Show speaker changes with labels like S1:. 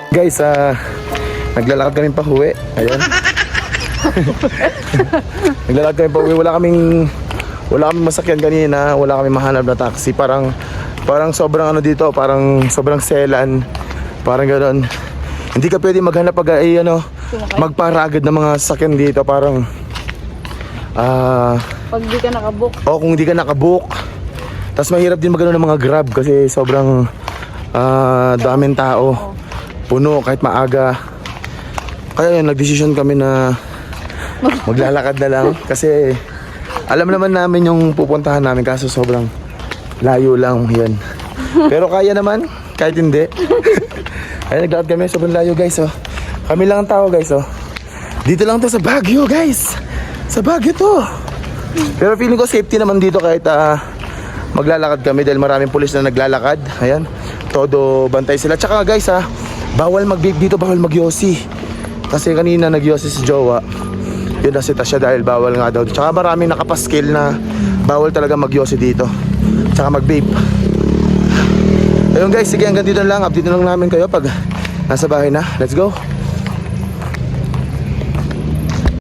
S1: Guys, naglalakad kami pa uwi. Ayan. Naglalakad kami pa uwi. Wala kaming masakyan kanina. Wala kaming mahanap na taxi. Parang sobrang ano dito. Parang sobrang selan. Parang gano'n. Hindi ka pwede maghanap pag magparagad ng mga sasakyan dito. Parang
S2: pag di ka nakabook.
S1: o kung hindi ka nakabook. Tapos mahirap din magano ng mga Grab kasi sobrang daming tao. Puno kahit maaga. Kaya yun, nagdesisyon kami na maglalakad na lang. Kasi alam naman namin yung pupuntahan namin kaso sobrang layo lang yan. Pero kaya naman, kahit hindi. Ay, naglalakad kami, sobrang layo guys. Oh. Kami lang ang tao guys. Oh. Dito lang to sa Baguio guys. Sa Baguio to. Pero feeling ko safety naman dito kahit maglalakad kami dahil maraming pulis na naglalakad. Ayan, todo bantay sila. Tsaka guys bawal mag-vape dito, bawal mag-yosi. Kasi kanina nag-yosi si Jowa. Yun nasita siya dahil bawal nga daw. Tsaka maraming nakapaskil na bawal talaga mag-yosi dito. Tsaka mag-vape. Ayun guys, sige hanggang dito lang. Update na lang namin kayo pag nasa bahay na. Let's go.